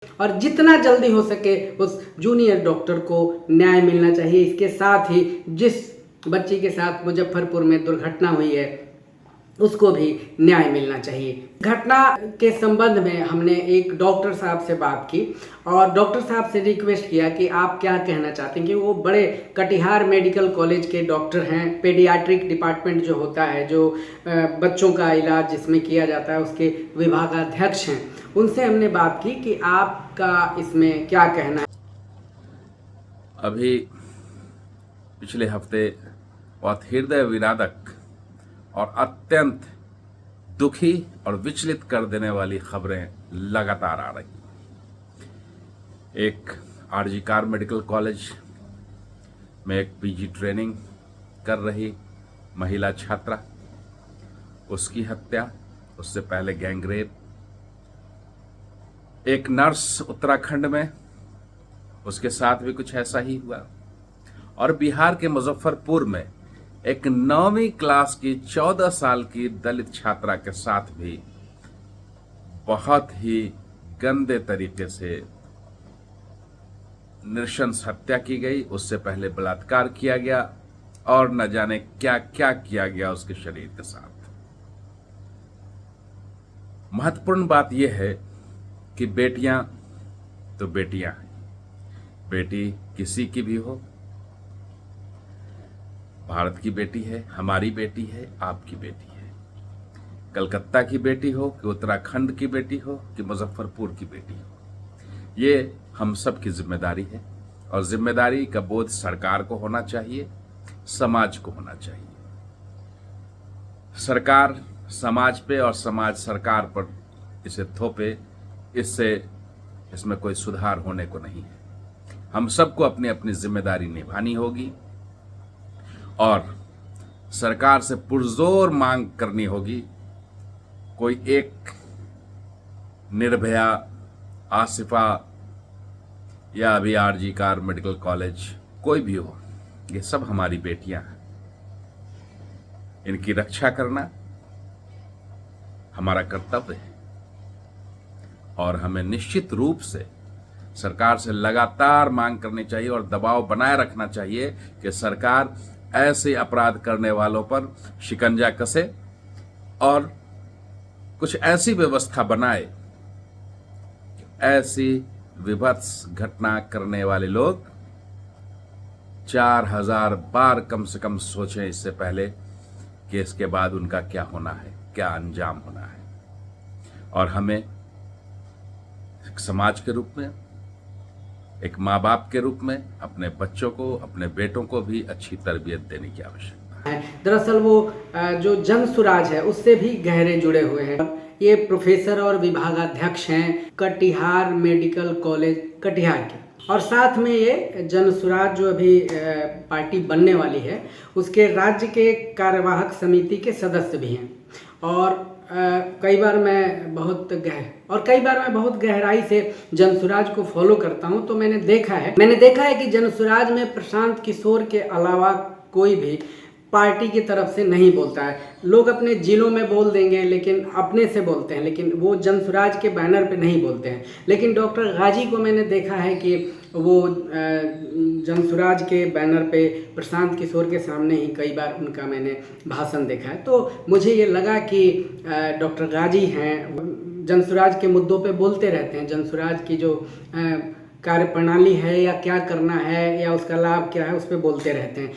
और जितना जल्दी हो सके उस जूनियर डॉक्टर को न्याय मिलना चाहिए। इसके साथ ही जिस बच्ची के साथ मुजफ्फरपुर में दुर्घटना हुई है उसको भी न्याय मिलना चाहिए। घटना के संबंध में हमने एक डॉक्टर साहब से बात की और डॉक्टर साहब से रिक्वेस्ट किया कि आप क्या कहना चाहते हैं, कि वो बड़े कटिहार मेडिकल कॉलेज के डॉक्टर हैं, पेडियाट्रिक डिपार्टमेंट जो होता है, जो बच्चों का इलाज जिसमें किया जाता है, उसके विभागाध्यक्ष हैं। उनसे हमने बात की कि आपका इसमें क्या कहना है। अभी पिछले हफ्ते बहुत हृदय विदारक और अत्यंत दुखी और विचलित कर देने वाली खबरें लगातार आ रही। एक आरजी कार मेडिकल कॉलेज में एक पीजी ट्रेनिंग कर रही महिला छात्रा, उसकी हत्या, उससे पहले गैंगरेप। एक नर्स उत्तराखंड में, उसके साथ भी कुछ ऐसा ही हुआ। और बिहार के मुजफ्फरपुर में एक 9वीं क्लास की 14 साल की दलित छात्रा के साथ भी बहुत ही गंदे तरीके से नृशंस हत्या की गई। उससे पहले बलात्कार किया गया और न जाने क्या क्या किया गया उसके शरीर के साथ। महत्वपूर्ण बात यह है कि बेटियां तो बेटियां हैं, बेटी किसी की भी हो, भारत की बेटी है, हमारी बेटी है, आपकी बेटी है, कलकत्ता की बेटी हो कि उत्तराखंड की बेटी हो कि मुजफ्फरपुर की बेटी हो, ये हम सब की जिम्मेदारी है। और जिम्मेदारी का बोध सरकार को होना चाहिए, समाज को होना चाहिए। सरकार समाज पे और समाज सरकार पर इसे थोपे, इससे इसमें कोई सुधार होने को नहीं है। हम सबको अपनी अपनी जिम्मेदारी निभानी होगी और सरकार से पुरजोर मांग करनी होगी। कोई एक निर्भया, आसिफा या अभी आरजी कार मेडिकल कॉलेज, कोई भी हो, ये सब हमारी बेटियां हैं। इनकी रक्षा करना हमारा कर्तव्य है और हमें निश्चित रूप से सरकार से लगातार मांग करनी चाहिए और दबाव बनाए रखना चाहिए कि सरकार ऐसे अपराध करने वालों पर शिकंजा कसे और कुछ ऐसी व्यवस्था बनाए कि ऐसी विभत्स घटना करने वाले लोग 4000 बार कम से कम सोचें इससे पहले कि इसके बाद उनका क्या होना है, क्या अंजाम होना है। और हमें एक समाज के रूप में, एक माँ बाप के रूप में अपने बच्चों को, अपने बेटों को भी अच्छी तरबियत देने की आवश्यकता है। दरअसल वो जो जनसुराज है उससे भी गहरे जुड़े हुए हैं। ये प्रोफेसर और विभागाध्यक्ष हैं कटिहार मेडिकल कॉलेज कटिहार के, और साथ में ये जनसुराज जो अभी पार्टी बनने वाली है उसके राज्य के कार्यवाहक समिति के सदस्य भी हैं। और कई बार मैं बहुत गहराई से जनसुराज को फॉलो करता हूं, तो मैंने देखा है कि जनसुराज में प्रशांत किशोर के अलावा कोई भी पार्टी की तरफ से नहीं बोलता है। लोग अपने जिलों में बोल देंगे, लेकिन अपने से बोलते हैं, लेकिन वो जनसुराज के बैनर पे नहीं बोलते हैं। लेकिन डॉक्टर गाजी को मैंने देखा है कि वो जनसुराज के बैनर पे प्रशांत किशोर के सामने ही कई बार उनका मैंने भाषण देखा है। तो मुझे ये लगा कि डॉक्टर गाजी हैं, जनसुराज के मुद्दों पे बोलते रहते हैं, जनसुराज की जो कार्यप्रणाली है या क्या करना है या उसका लाभ क्या है उस पर बोलते रहते हैं।